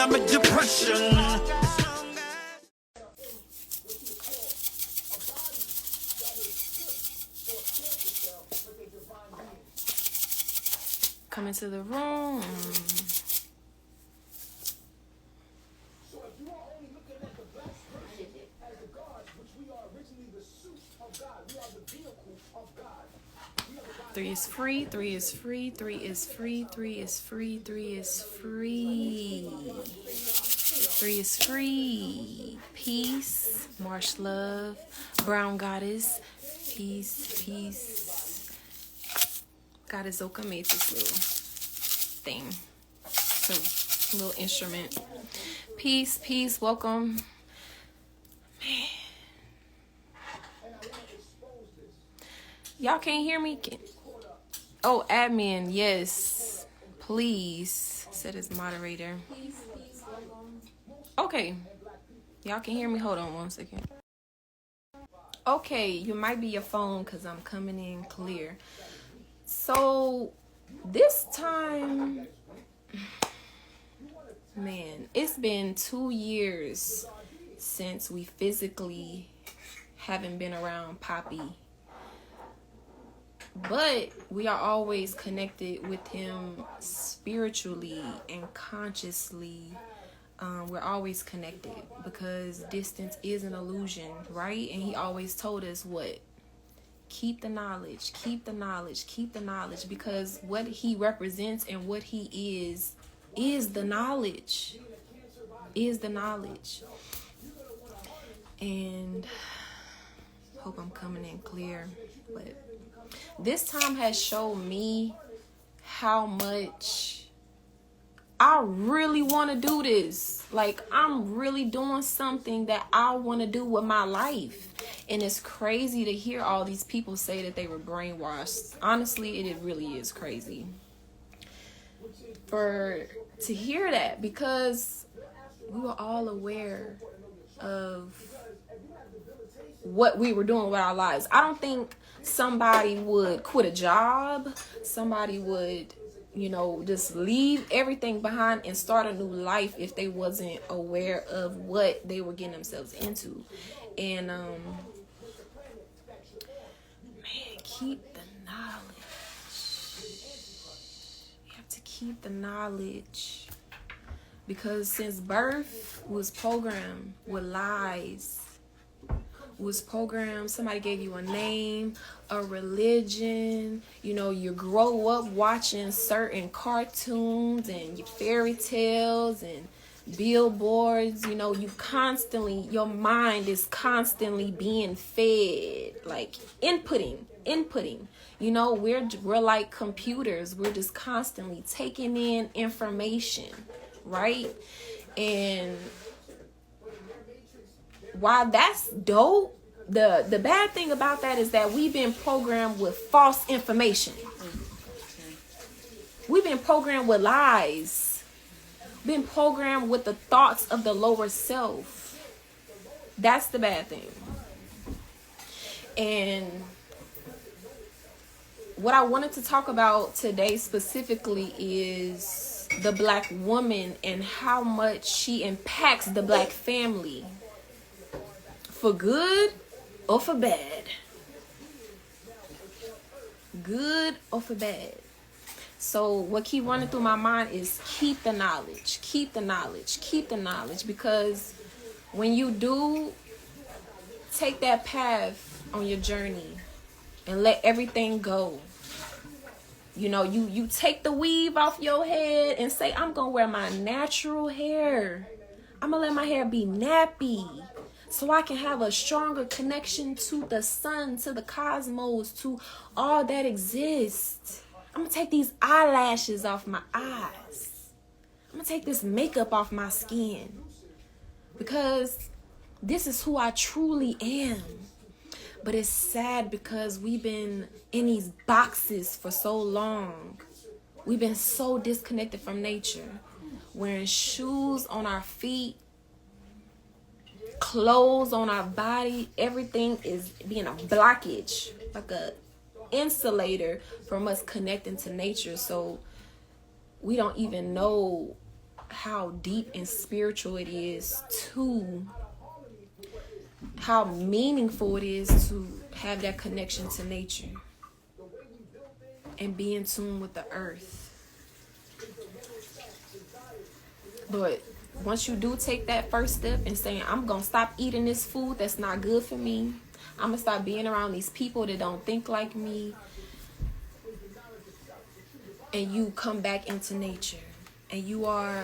I'm a depression. Come into the room. Three is free, 3 is free, 3 is free, 3 is free, 3 is free. 3 is free. Peace, Marsh Love, Brown Goddess, peace, peace. Goddess Oka made this little thing. So, little instrument. Peace, peace, welcome. Man. Y'all can't hear me? Oh, admin, yes. Please, said as moderator. Okay. Y'all can hear me? Hold on one second. Okay, you might be your phone because I'm coming in clear. So, this time, man, it's been 2 years since we physically haven't been around Poppy. But we are always connected with him spiritually and consciously. We're always connected because distance is an illusion, right? And he always told us what? Keep the knowledge, keep the knowledge, keep the knowledge, because what he represents and what he is the knowledge, is the knowledge. And hope I'm coming in clear, but this time has shown me how much I really want to do this. Like, I'm really doing something that I want to do with my life. And it's crazy to hear all these people say that they were brainwashed. Honestly, it really is crazy to hear that, because we were all aware of what we were doing with our lives. I don't think somebody would quit a job. Somebody would, just leave everything behind and start a new life if they wasn't aware of what they were getting themselves into. And, man, keep the knowledge. You have to keep the knowledge. Because since birth was programmed with lies, was programmed, somebody gave you a name, a religion, you grow up watching certain cartoons and your fairy tales and billboards, your mind is constantly being fed, like inputting, we're like computers. We're just constantly taking in information, right? And while that's dope, the bad thing about that is that we've been programmed with false information. We've been programmed with lies. Been programmed with the thoughts of the lower self. That's the bad thing. And what I wanted to talk about today specifically is the Black woman and how much she impacts the Black family. For good or for bad. Good or for bad. So what keep running through my mind is keep the knowledge. Keep the knowledge. Keep the knowledge. Because when you do take that path on your journey and let everything go. You take the weave off your head and say, I'm going to wear my natural hair. I'm going to let my hair be nappy. So I can have a stronger connection to the sun, to the cosmos, to all that exists. I'm going to take these eyelashes off my eyes. I'm going to take this makeup off my skin. Because this is who I truly am. But it's sad because we've been in these boxes for so long. We've been so disconnected from nature. Wearing shoes on our feet. Clothes on our body, everything is being a blockage, like a insulator from us connecting to nature. So we don't even know how deep and spiritual it is, to how meaningful it is to have that connection to nature and be in tune with the earth. But once you do take that first step and saying, I'm going to stop eating this food that's not good for me. I'm going to stop being around these people that don't think like me. And you come back into nature. And you are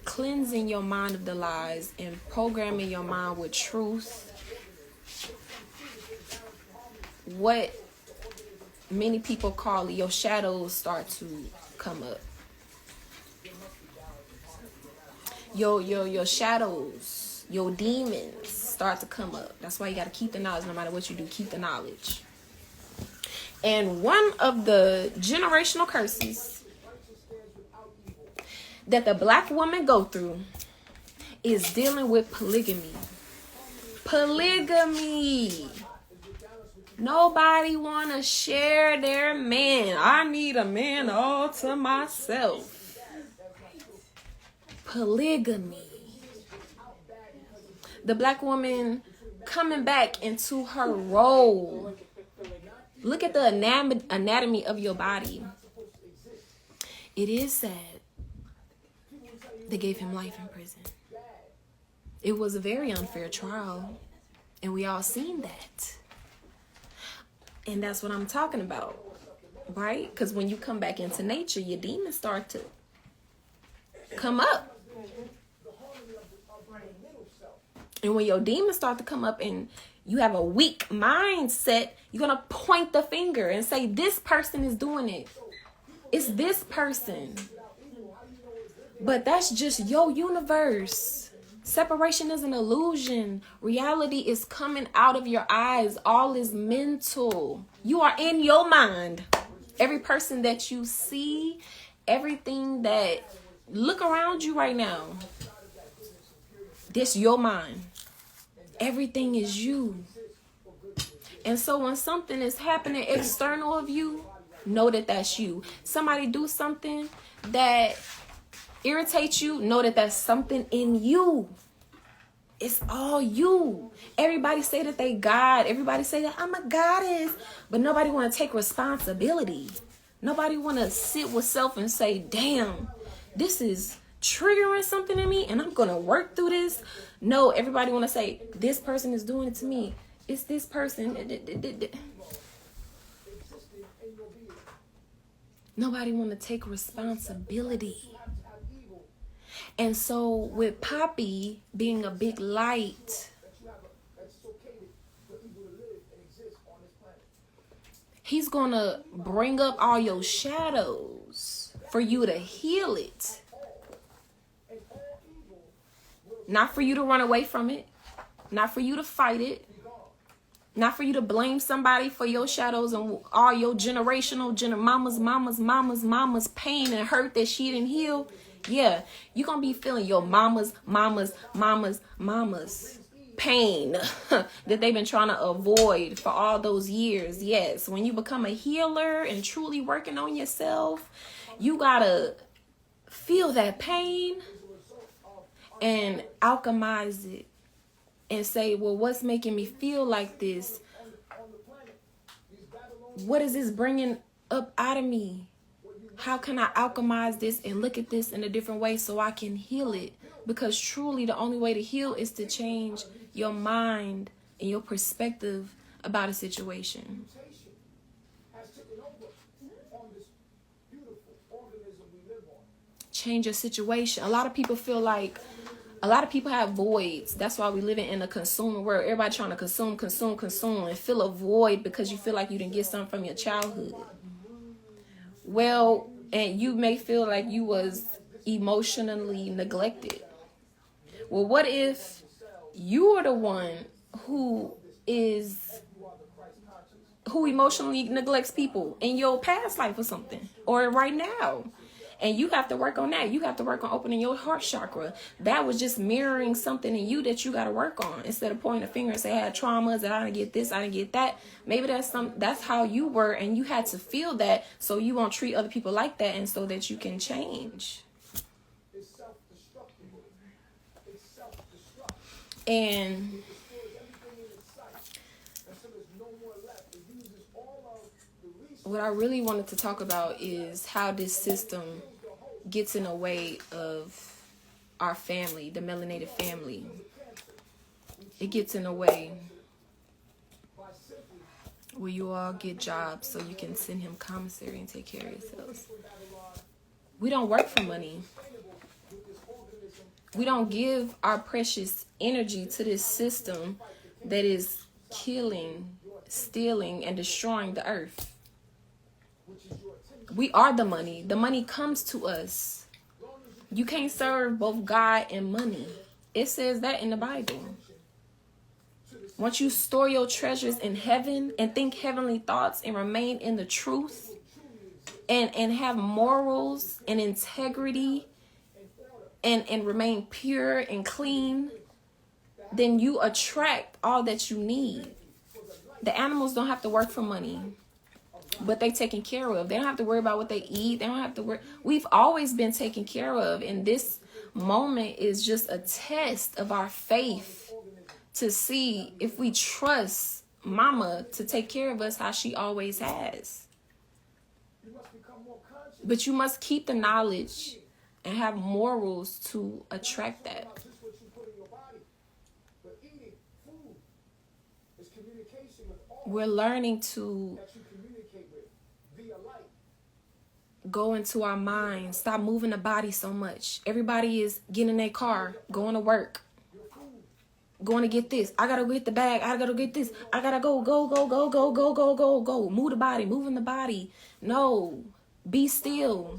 cleansing your mind of the lies and programming your mind with truth. What many people call it, your shadows start to come up. Your shadows, your demons start to come up. That's why you got to keep the knowledge. No matter what you do, keep the knowledge. And one of the generational curses that the black woman go through is dealing with polygamy. Polygamy. Nobody want to share their man. I need a man all to myself. Polygamy. The black woman coming back into her role. Look at the anatomy of your body. It is sad. They gave him life in prison. It was a very unfair trial. And we all seen that. And that's what I'm talking about. Right? Because when you come back into nature, your demons start to come up. And when your demons start to come up and you have a weak mindset, you're going to point the finger and say, this person is doing it. It's this person. But that's just your universe. Separation is an illusion. Reality is coming out of your eyes. All is mental. You are in your mind. Every person that you see, everything that look around you right now, this your mind. Everything is you. And so when something is happening external of you, know that that's you. Somebody do something that irritates you, know that that's something in you. It's all you. Everybody say that they God. Everybody say that I'm a goddess. But nobody want to take responsibility. Nobody want to sit with self and say, damn, this is triggering something in me and I'm going to work through this. No, everybody want to say, this person is doing it to me. It's this person. Nobody want to take responsibility. And so with Poppy being a big light, he's going to bring up all your shadows for you to heal it. Not for you to run away from it. Not for you to fight it. Not for you to blame somebody for your shadows and all your generational mama's pain and hurt that she didn't heal. Yeah, you're going to be feeling your mama's pain that they've been trying to avoid for all those years. Yes, when you become a healer and truly working on yourself, you got to feel that pain and alchemize it and say, well, what's making me feel like this? What is this bringing up out of me? How can I alchemize this and look at this in a different way so I can heal it? Because truly the only way to heal is to change your mind and your perspective about a situation. Change your situation. A lot of people feel like, a lot of people have voids. That's why we live in a consumer world. Everybody trying to consume and fill a void because you feel like you didn't get something from your childhood. Well, and you may feel like you was emotionally neglected. Well, what if you are the one who emotionally neglects people in your past life or something, or right now? And you have to work on that. You have to work on opening your heart chakra. That was just mirroring something in you that you got to work on. Instead of pointing a finger and say, I had traumas, and I didn't get this, I didn't get that. Maybe that's how you were, and you had to feel that so you won't treat other people like that, and so that you can change. And what I really wanted to talk about is how this system gets in the way of our family, the melanated family. It gets in the way where you all get jobs so you can send him commissary and take care of yourselves. We don't work for money. We don't give our precious energy to this system that is killing, stealing, and destroying the earth. We are the money. The money comes to us. You can't serve both God and money. It says that in the Bible. Once you store your treasures in heaven and think heavenly thoughts and remain in the truth and have morals and integrity and remain pure and clean, then you attract all that you need. The animals don't have to work for money, but they taken care of. They don't have to worry about what they eat. They don't have to worry. We've always been taken care of. And this moment is just a test of our faith to see if we trust Mama to take care of us how she always has. But you must keep the knowledge and have morals to attract that. We're learning to go into our minds. Stop moving the body so much. Everybody is getting in their car, going to work, going to get this. I gotta get the bag. I gotta get this. I gotta go. Move the body, moving the body. No, be still.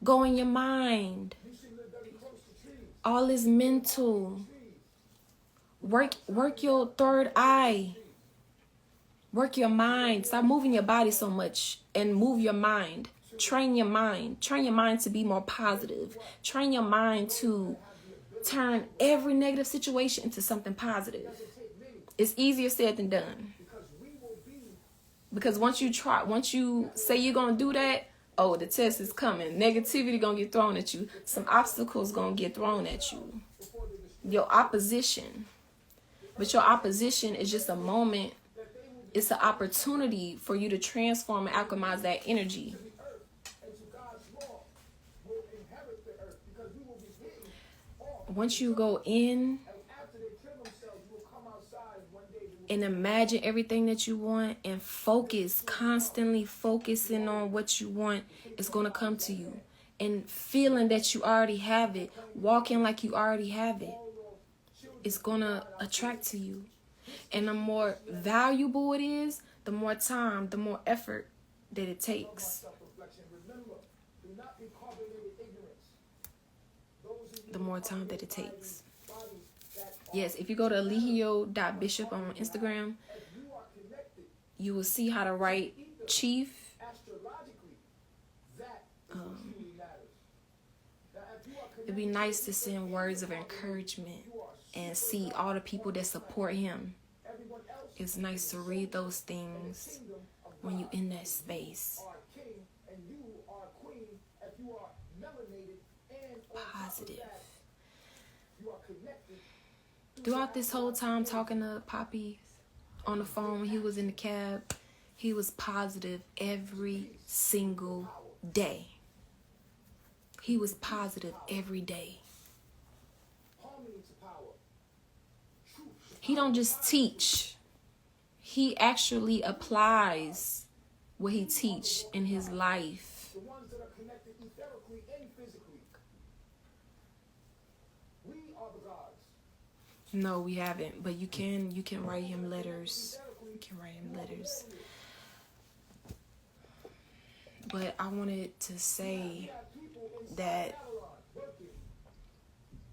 Go in your mind. All is mental. Work your third eye. Work your mind. Stop moving your body so much and move your mind. Train your mind. Train your mind to be more positive. Train your mind to turn every negative situation into something positive. It's easier said than done. Because once you say you're going to do that, oh, the test is coming. Negativity going to get thrown at you. Some obstacles going to get thrown at you. Your opposition. But your opposition is just a moment. It's an opportunity for you to transform and alchemize that energy. Once you go in and imagine everything that you want and focus, constantly focusing on what you want, it's going to come to you. And feeling that you already have it, walking like you already have it, it's going to attract to you. And the more valuable it is, the more time, the more effort that it takes. The more time that it takes. Yes, if you go to eligio.bishop on Instagram, you will see how to write chief. It'd be nice to send words of encouragement and see all the people that support him. It's nice to read those things when you're in that space. Positive. Throughout this whole time talking to Poppy on the phone when he was in the cab, he was positive every single day. He was positive every day. He don't just teach. He actually applies what he teach in his life. No, we haven't. But you can write him letters. You can write him letters. But I wanted to say that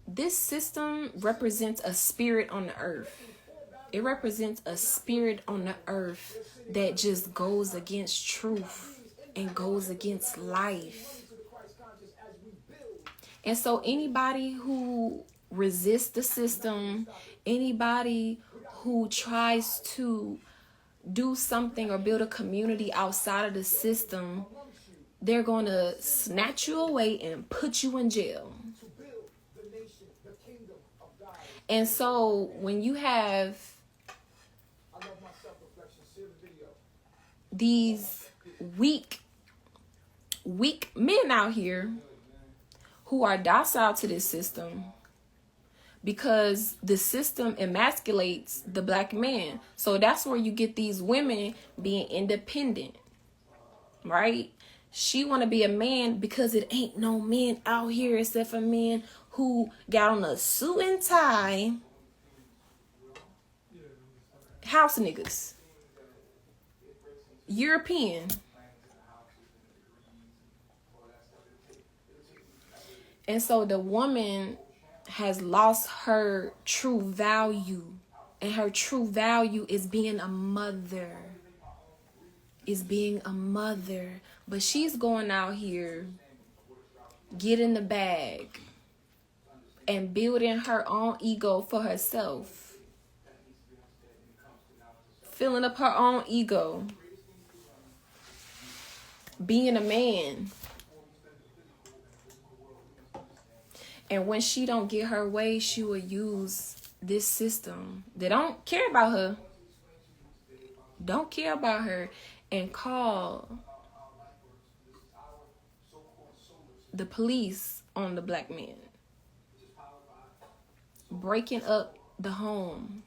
this system represents a spirit on the earth. It represents a spirit on the earth that just goes against truth and goes against life. And so anybody who resists the system, anybody who tries to do something or build a community outside of the system, they're going to snatch you away and put you in jail. And so when you have these weak men out here who are docile to this system, because the system emasculates the black man. So that's where you get these women being independent, right? She want to be a man because it ain't no men out here except for men who got on a suit and tie, house niggas, European. And so the woman has lost her true value. And her true value is being a mother. Is being a mother. But she's going out here, getting the bag, and building her own ego for herself. Filling up her own ego. Being a man. And when she don't get her way, she will use this system. They don't care about her. Don't care about her. And call the police on the black man. Breaking up the home.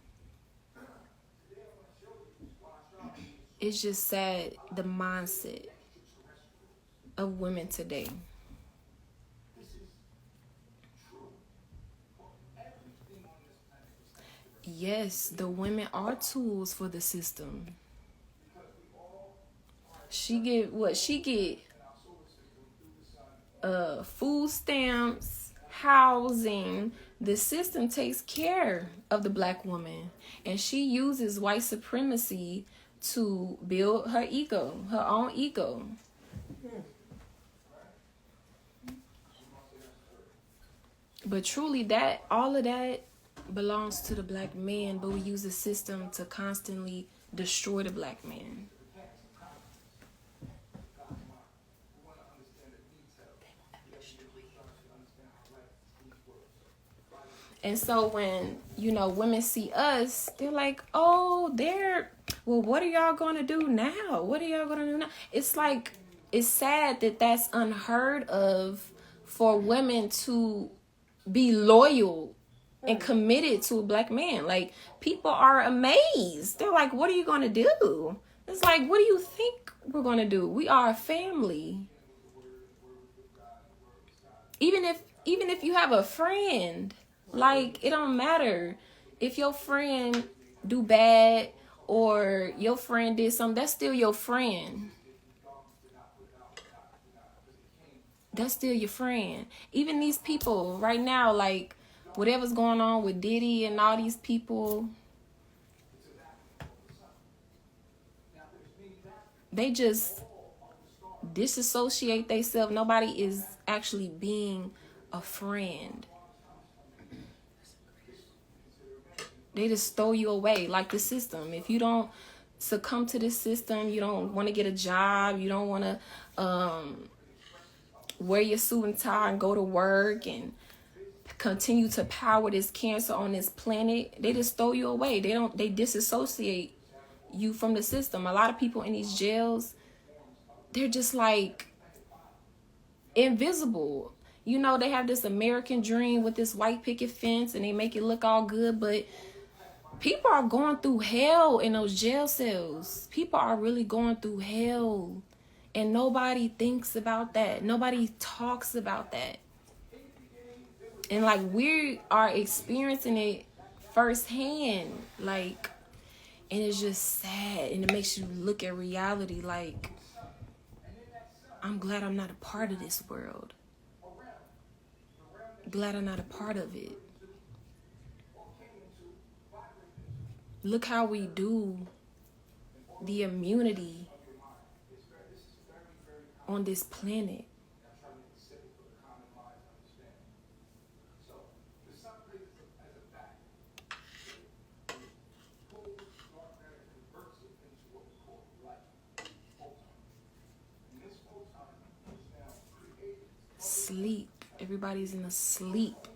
It's just sad, the mindset of women today. Yes, the women are tools for the system. She get what? She get food stamps, housing. The system takes care of the black woman. And she uses white supremacy to build her ego, her own ego. But truly, that all of that belongs to the black man, but we use the system to constantly destroy the black man. And so when, women see us, they're like, oh, well, what are y'all going to do now? What are y'all going to do now? It's like, it's sad that that's unheard of for women to be loyal and committed to a black man. Like, people are amazed. They're like, what are you going to do? It's like, what do you think we're going to do? We are a family. Even if you have a friend, like, it don't matter if your friend do bad or your friend did something, that's still your friend. That's still your friend. Even these people right now, like, whatever's going on with Diddy and all these people, they just disassociate themselves. Nobody is actually being a friend. They just throw you away, like the system. If you don't succumb to this system, you don't want to get a job, you don't want to wear your suit and tie and go to work and continue to power this cancer on this planet, they just throw you away. They disassociate you from the system. A lot of people in these jails, they're just like invisible. They have this American dream with this white picket fence and they make it look all good, but people are going through hell in those jail cells. People are really going through hell. And nobody thinks about that. Nobody talks about that. And like, we are experiencing it firsthand. Like, and it's just sad. And it makes you look at reality like, I'm glad I'm not a part of this world. Glad I'm not a part of it. Look how we do the immunity on this planet. Sleep. Everybody's in a sleep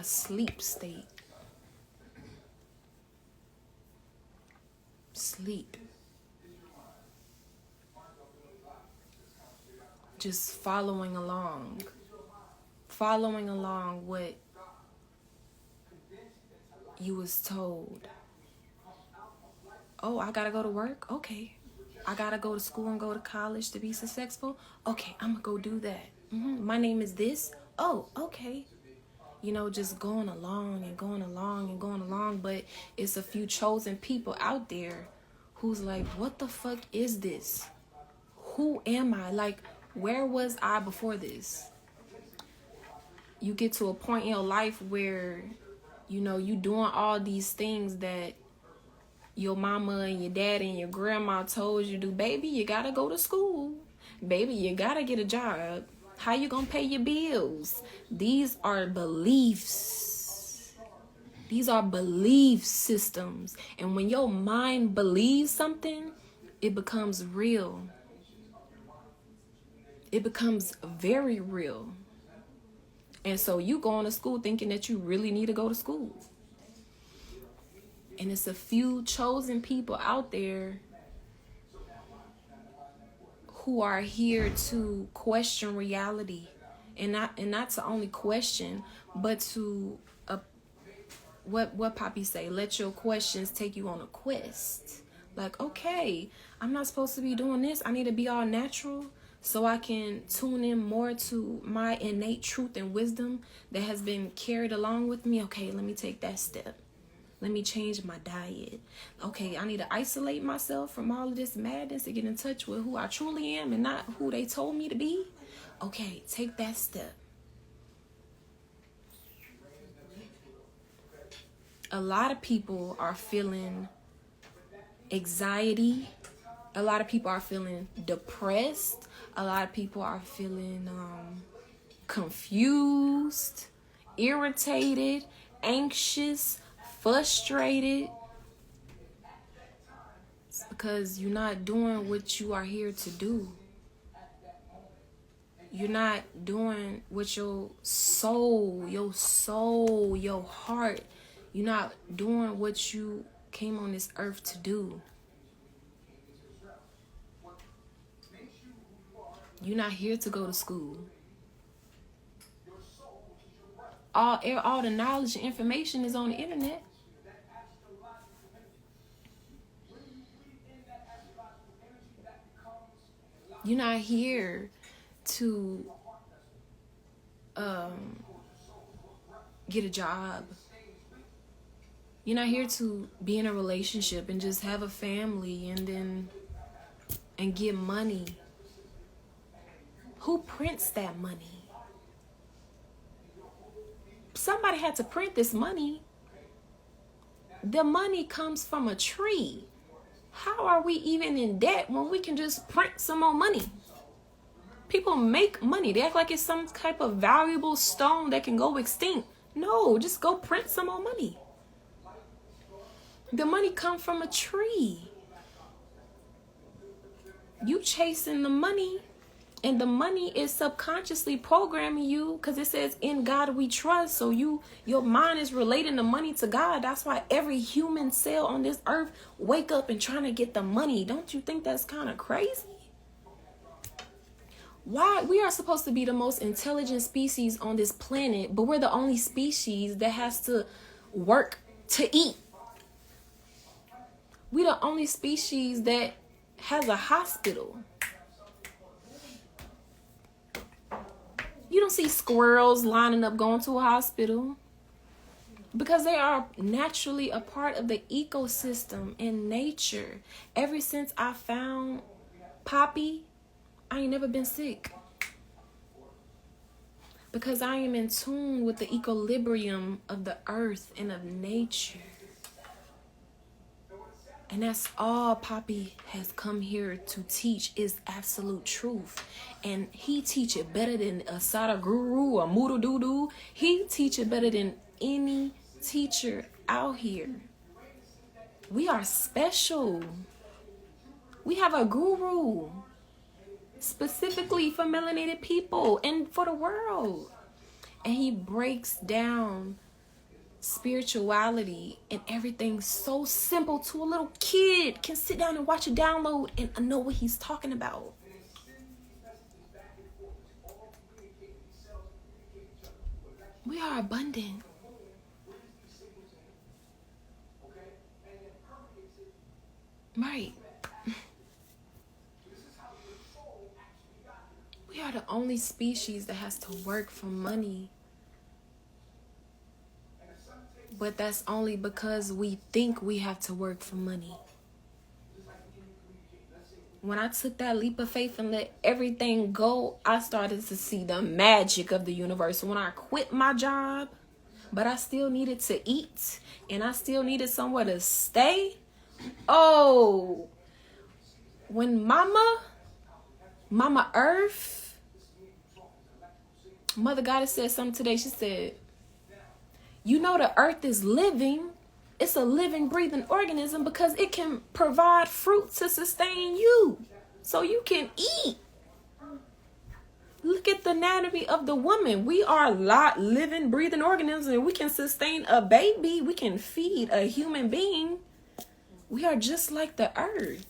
sleep state. Sleep. Just following along what you was told. Oh, I gotta go to work? Okay. I gotta go to school and go to college to be successful? Okay, I'm gonna go do that. My name is this? Oh, okay. Just going along, but it's a few chosen people out there who's like, what the fuck is this? Who am I? Like, where was I before this? You get to a point in your life where, you doing all these things that your mama and your daddy and your grandma told you to do. Baby, you gotta go to school. Baby, you gotta get a job. How you gonna pay your bills? These are beliefs. These are belief systems. And when your mind believes something, it becomes real. It becomes very real. And so you going to school thinking that you really need to go to school. And it's a few chosen people out there who are here to question reality. And not to only question, but to what Poppy say, let your questions take you on a quest. Like, okay, I'm not supposed to be doing this. I need to be all natural so I can tune in more to my innate truth and wisdom that has been carried along with me. Okay, let me take that step. Let me change my diet. Okay, I need to isolate myself from all of this madness to get in touch with who I truly am and not who they told me to be. Okay, take that step. A lot of people are feeling anxiety. A lot of people are feeling depressed. A lot of people are feeling confused, irritated, anxious, frustrated. It's because you're not doing what you are here to do. You're not doing what your soul, your heart, you're not doing what you came on this earth to do. You're not here to go to school. All the knowledge and information is on the internet. You're not here to get a job. You're not here to be in a relationship and just have a family and get money. Who prints that money? Somebody had to print this money. The money comes from a tree. How are we even in debt when we can just print some more money? People make money. They act like it's some type of valuable stone that can go extinct. No, just go print some more money. The money comes from a tree. You chasing the money, and the money is subconsciously programming you because it says in God we trust. So your mind is relating the money to God. That's why every human cell on this earth wake up and trying to get the money. Don't you think that's kind of crazy? Why we are supposed to be the most intelligent species on this planet, but we're the only species that has to work to eat. We're the only species that has a hospital. You don't see squirrels lining up going to a hospital because they are naturally a part of the ecosystem in nature. Ever since I found Poppy, I ain't never been sick because I am in tune with the equilibrium of the earth and of nature. And that's all Poppy has come here to teach is absolute truth. And he teach it better than a Sadhguru or Moodle Doodoo. He teach it better than any teacher out here. We are special. We have a guru specifically for melanated people and for the world. And he breaks down spirituality and everything so simple to a little kid can sit down and watch a download and know what he's talking about. We are abundant. Right. We are the only species that has to work for money. But that's only because we think we have to work for money. When I took that leap of faith and let everything go, I started to see the magic of the universe. When I quit my job, but I still needed to eat and I still needed somewhere to stay. Oh, when Mama Earth, Mother Goddess said something today. She said, you know the earth is living. It's a living, breathing organism because it can provide fruit to sustain you so you can eat. Look at the anatomy of the woman. We are living, breathing organisms, and we can sustain a baby. We can feed a human being. We are just like the earth.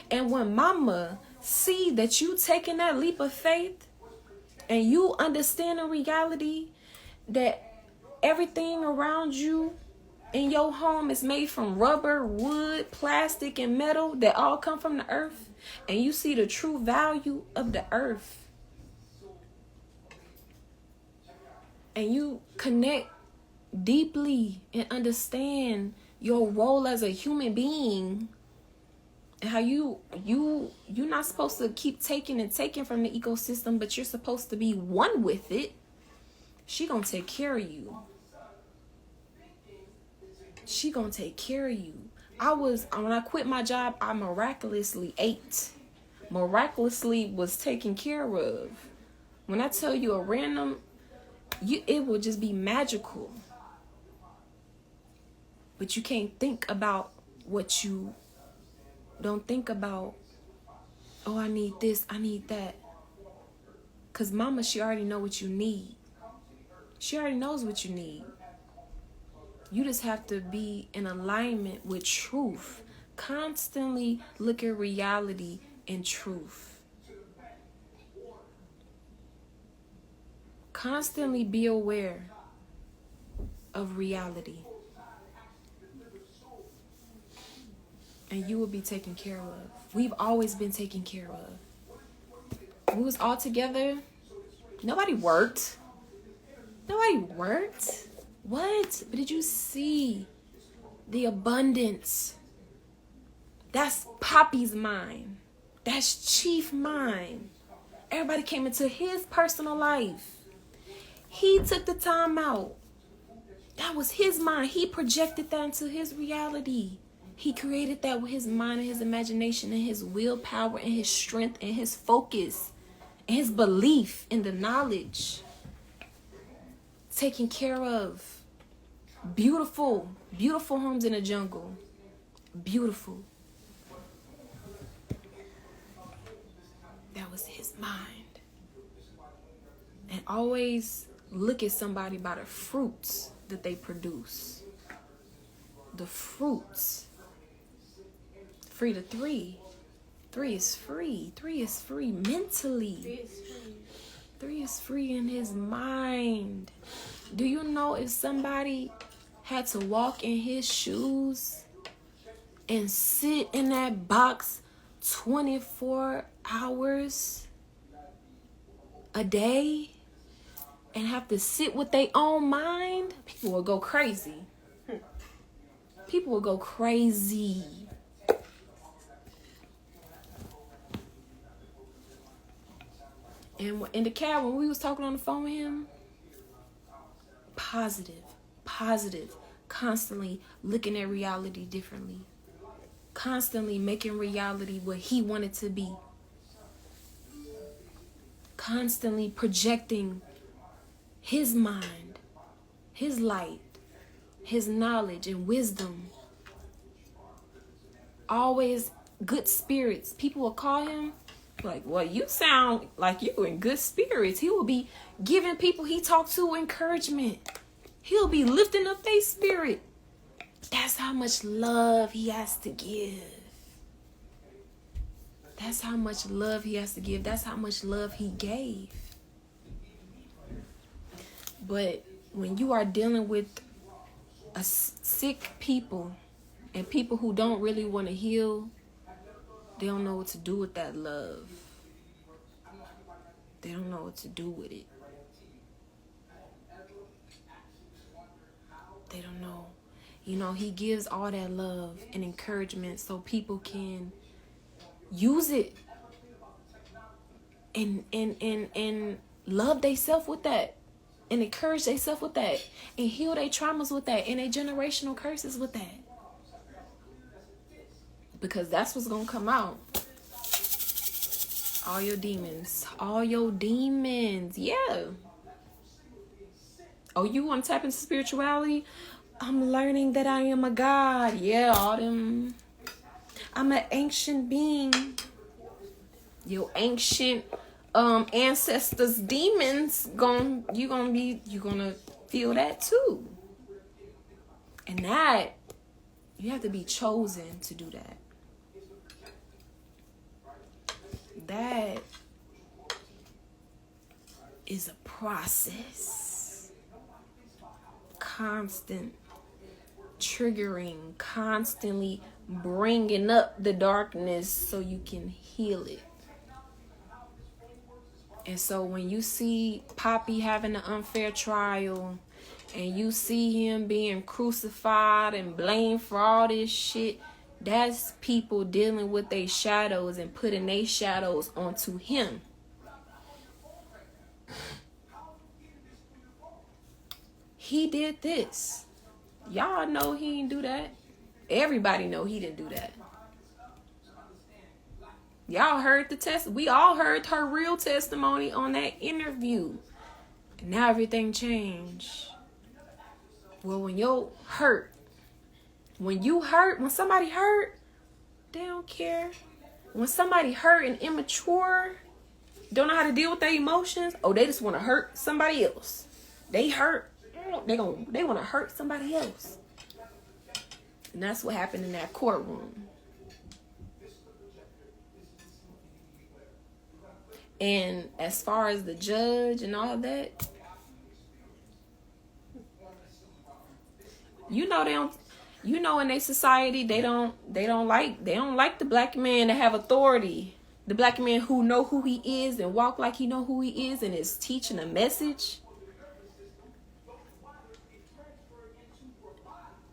And when Mama see that you taking that leap of faith and you understand the reality that everything around you in your home is made from rubber, wood, plastic, and metal that all come from the earth, and you see the true value of the earth, and you connect deeply and understand your role as a human being, and how you're not supposed to keep taking and taking from the ecosystem, but you're supposed to be one with it. She gonna take care of you. She gonna take care of you. When I quit my job, I miraculously ate. Miraculously was taken care of. When I tell you it will just be magical. But you can't think about what you don't think about. Oh, I need this, I need that. Because Mama, she already know what you need. She already knows what you need. You just have to be in alignment with truth. Constantly look at reality and truth. Constantly be aware of reality. And you will be taken care of. We've always been taken care of. When we was all together, nobody worked. Nobody worked. What? But did you see the abundance? That's Poppy's mind. That's Chief mind. Everybody came into his personal life. He took the time out. That was his mind. He projected that into his reality. He created that with his mind and his imagination and his willpower and his strength and his focus and his belief in the knowledge. Taken care of. Beautiful, beautiful homes in the jungle. Beautiful. That was his mind. And always look at somebody by the fruits that they produce. The fruits. Free to 3. 3 is free. 3 is free mentally. 3 is free in his mind. Do you know if somebody had to walk in his shoes and sit in that box 24 hours a day and have to sit with their own mind, people will go crazy. People will go crazy. And in the cab, when we was talking on the phone with him, positive, constantly looking at reality differently, constantly making reality what he wanted to be, constantly projecting his mind, his light, his knowledge and wisdom, always good spirits. People will call him like, well, you sound like you in good spirits. He will be giving people he talked to encouragement. He'll be lifting up their spirit. That's how much love he has to give. That's how much love he has to give. That's how much love he gave. But when you are dealing with a sick people and people who don't really want to heal, they don't know what to do with that love. They don't know what to do with it. They don't know. You know, he gives all that love and encouragement so people can use it and love themselves with that, and encourage themselves with that, and heal their traumas with that, and their generational curses with that. Because that's what's gonna come out. All your demons. All your demons. Yeah. Oh, you want to tap into spirituality? I'm learning that I am a god. Yeah, all them. I'm an ancient being. Your ancient ancestors' demons you're gonna feel that too. And that, you have to be chosen to do that. That is a process. Constant triggering, constantly bringing up the darkness so you can heal it. And so when you see Poppy having an unfair trial, and you see him being crucified and blamed for all this shit, that's people dealing with their shadows and putting their shadows onto him. He did this. Y'all know he didn't do that. Everybody know he didn't do that. Y'all heard we all heard her real testimony on that interview. And now everything changed. Well, when you hurt, when somebody hurt, they don't care. When somebody hurt and immature, don't know how to deal with their emotions, they just want to hurt somebody else. They hurt. They want to hurt somebody else. And that's what happened in that courtroom. And as far as the judge and all that, in their society they don't like the black man to have authority. The black man who know who he is and walk like he know who he is and is teaching a message.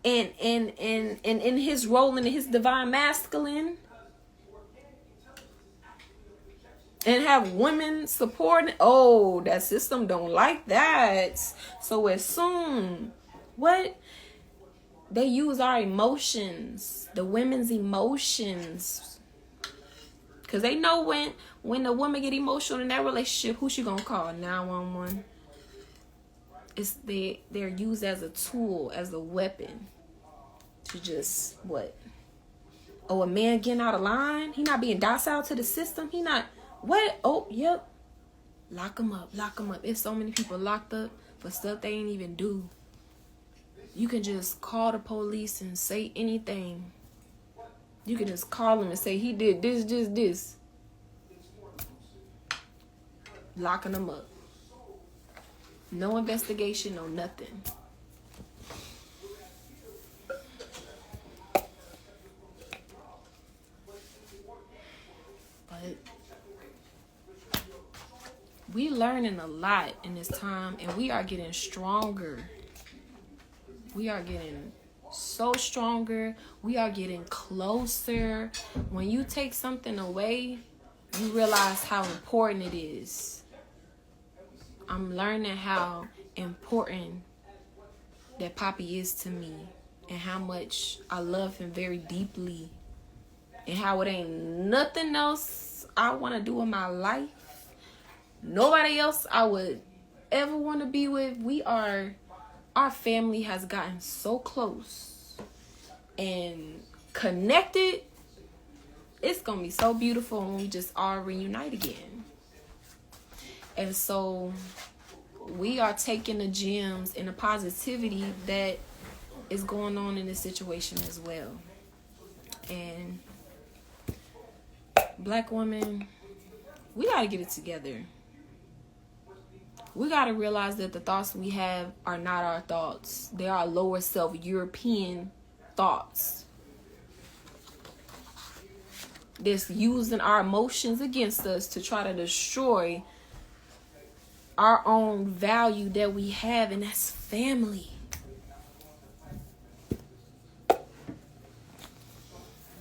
And in his role in his divine masculine, and have women supporting. Oh, that system don't like that. So as soon they use our emotions, the women's emotions, because they know when the woman get emotional in that relationship, who she gonna call? 911. They're used as a tool, as a weapon to just what? Oh, a man getting out of line? He not being docile to the system? He not what? Oh, yep. Lock him up. There's so many people locked up for stuff they ain't even do. You can just call the police and say anything. You can just call them and say he did this. Locking them up. No investigation, no nothing. But we learning a lot in this time, and we are getting stronger. We are getting so stronger. We are getting closer. When you take something away, you realize how important it is. I'm learning how important that Poppy is to me, and how much I love him very deeply, and how it ain't nothing else I want to do in my life. Nobody else I would ever want to be with. Our family has gotten so close and connected. It's going to be so beautiful when we just all reunite again. And so we are taking the gems and the positivity that is going on in this situation as well. And Black women, we got to get it together. We got to realize that the thoughts we have are not our thoughts. They are lower self European thoughts. That's using our emotions against us to try to destroy our own value that we have, and that's family.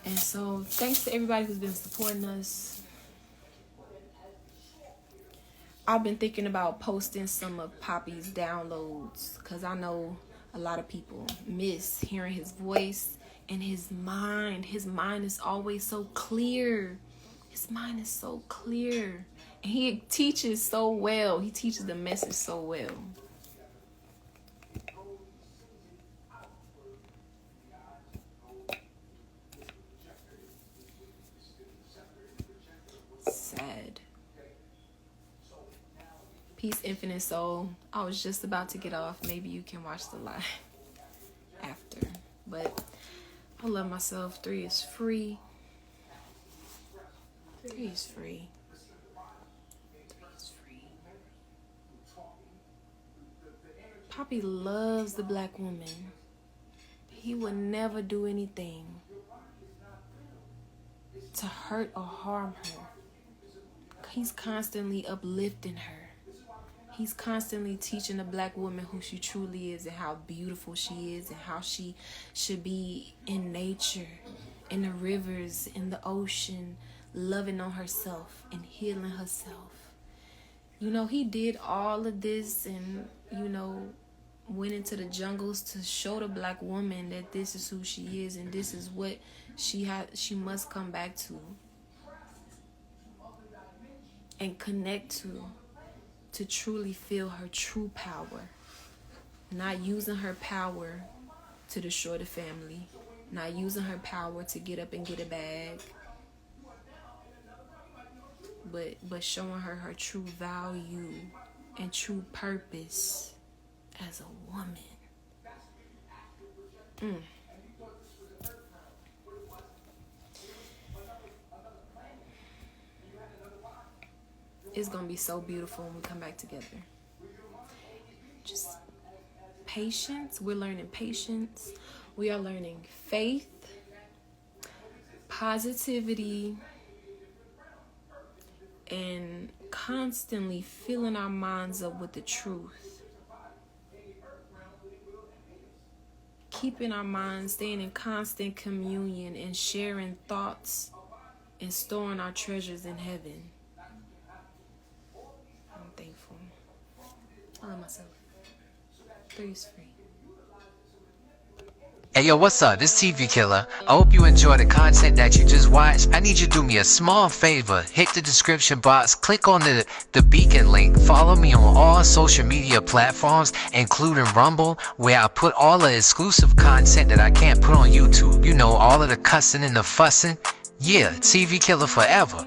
And so thanks to everybody who's been supporting us. I've been thinking about posting some of Poppy's downloads because I know a lot of people miss hearing his voice and his mind. His mind is always so clear. His mind is so clear. And he teaches so well. He teaches the message so well. Sad. Peace, Infinite Soul. I was just about to get off. Maybe you can watch the live after. But I love myself. 3 is free. 3 is free. 3 is free. Poppy loves the Black woman. He would never do anything to hurt or harm her. He's constantly uplifting her. He's constantly teaching the Black woman who she truly is and how beautiful she is and how she should be in nature, in the rivers, in the ocean, loving on herself and healing herself. You know, he did all of this and, you know, went into the jungles to show the Black woman that this is who she is and this is what she must come back to and connect to truly feel her true power. Not using her power to destroy the family. Not using her power to get up and get a bag. But showing her true value and true purpose as a woman. It's going to be so beautiful when we come back together. Just patience. We're learning patience. We are learning faith, positivity, and constantly filling our minds up with the truth. Keeping our minds, staying in constant communion and sharing thoughts and storing our treasures in heaven. I'm thankful. I love myself. 3 is free. Hey yo, what's up? This TV Killer. I hope you enjoy the content that you just watched. I need you to do me a small favor. Hit the description box, click on the beacon link, follow me on all social media platforms, including Rumble, where I put all the exclusive content that I can't put on YouTube. You know, all of the cussing and the fussing. Yeah, TV Killer forever.